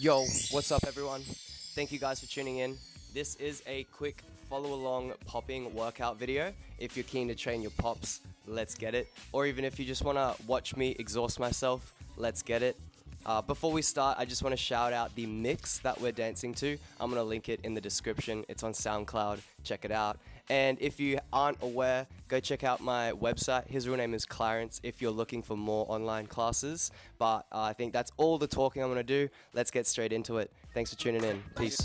Yo, what's up everyone? Thank you guys for tuning in. This is a quick follow along popping workout video. If you're keen to train your pops, let's get it. Or even if you just want to watch me exhaust myself, let's get it. Before we start, I just want to shout out the mix that we're dancing to. I'm going to link it in the description. It's on SoundCloud. Check it out. And if you aren't aware, go check out my website. His real name is Clarence if you're looking for more online classes. But I think that's all the talking I'm going to do. Let's get straight into it. Thanks for tuning in. Peace.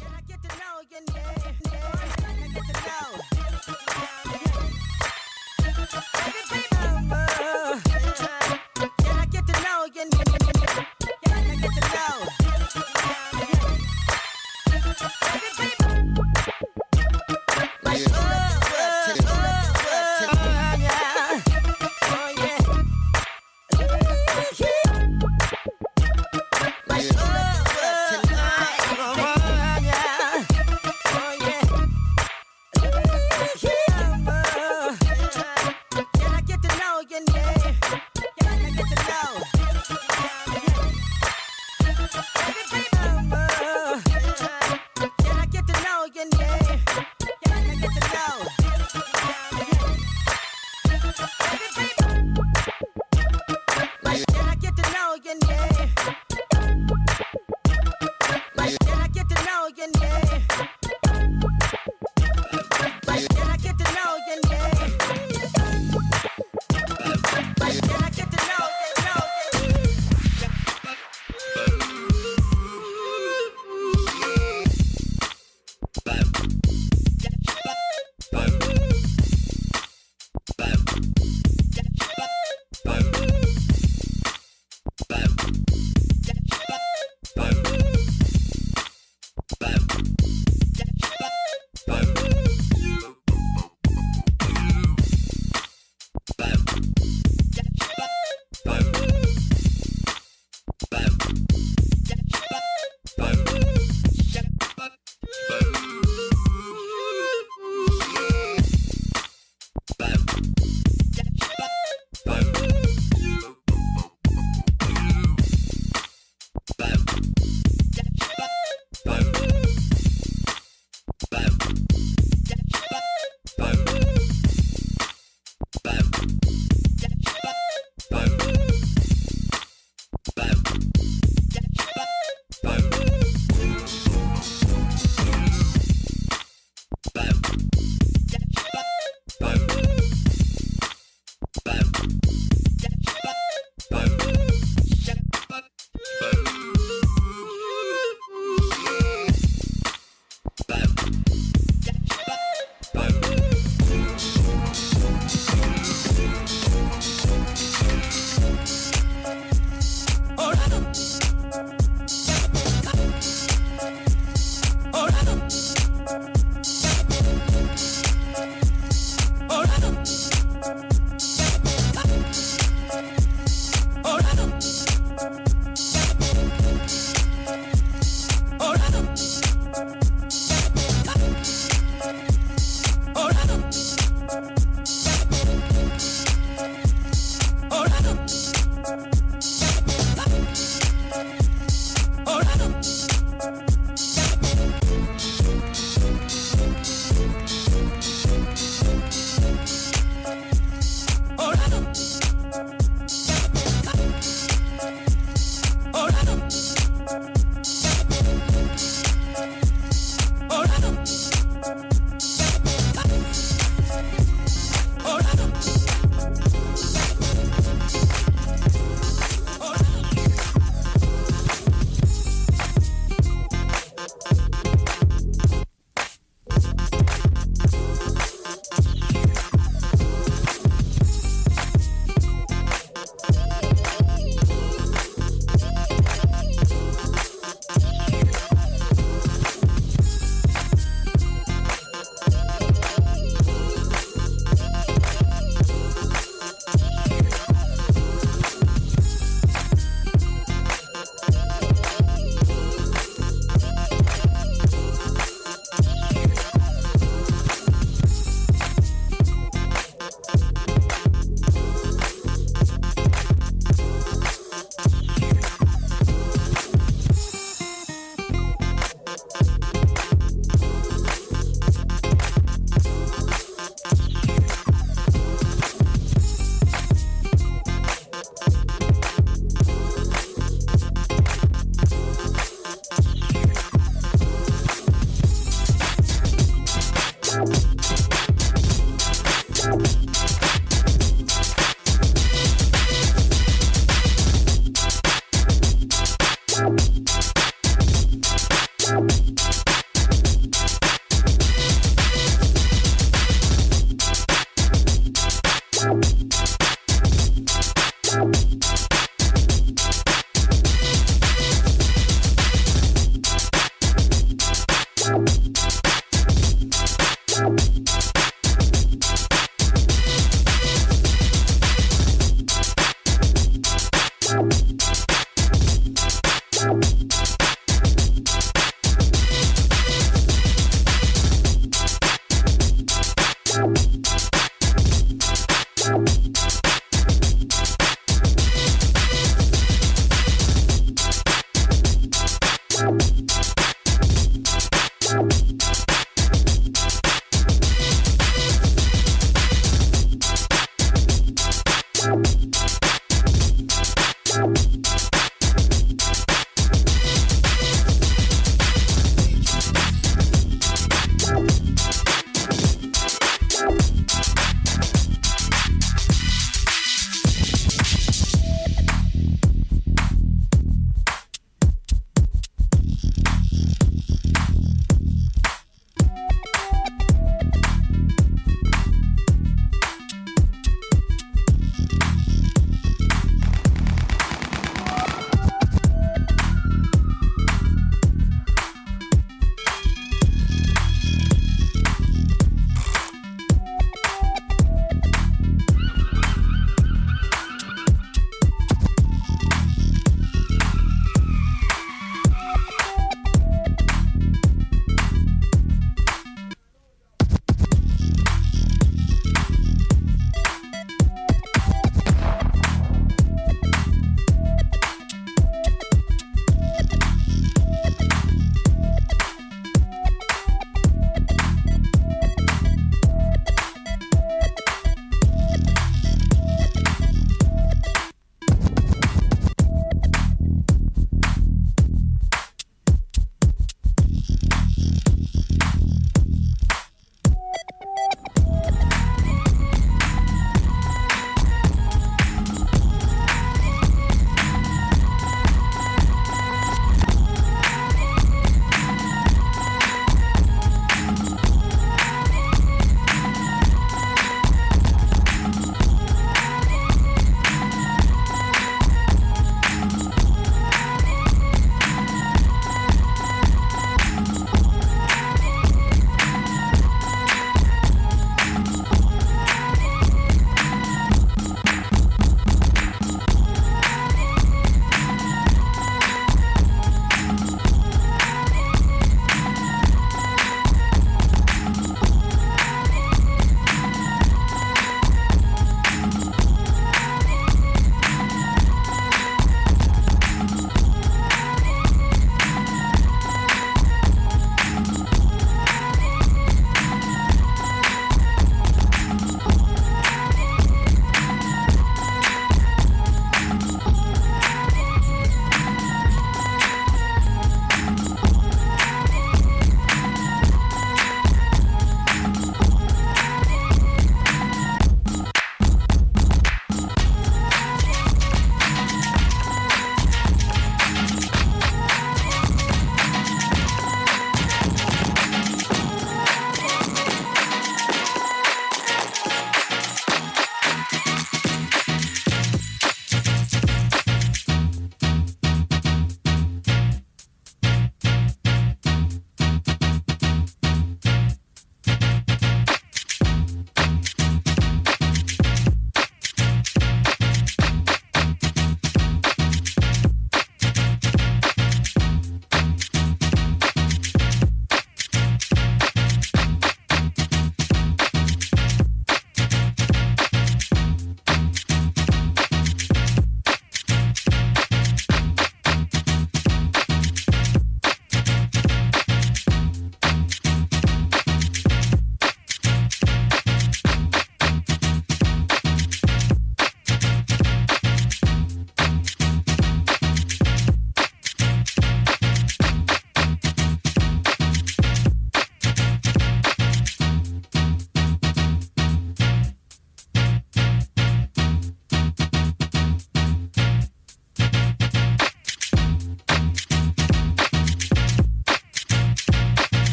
You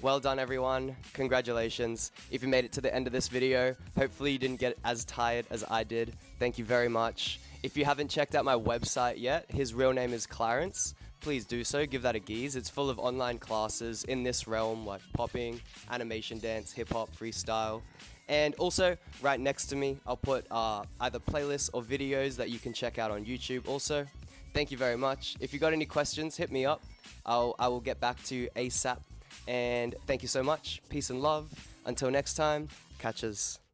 Well done, everyone. Congratulations. If you made it to the end of this video, hopefully you didn't get as tired as I did. Thank you very much. If you haven't checked out my website yet, his real name is Clarence. Please do so, give that a gaze. It's full of online classes in this realm like popping, animation dance, hip hop, freestyle. And also, right next to me, I'll put either playlists or videos that you can check out on YouTube also. Thank you very much. If you got any questions, hit me up. I will get back to you ASAP. And thank you so much. Peace and love. Until next time, catches.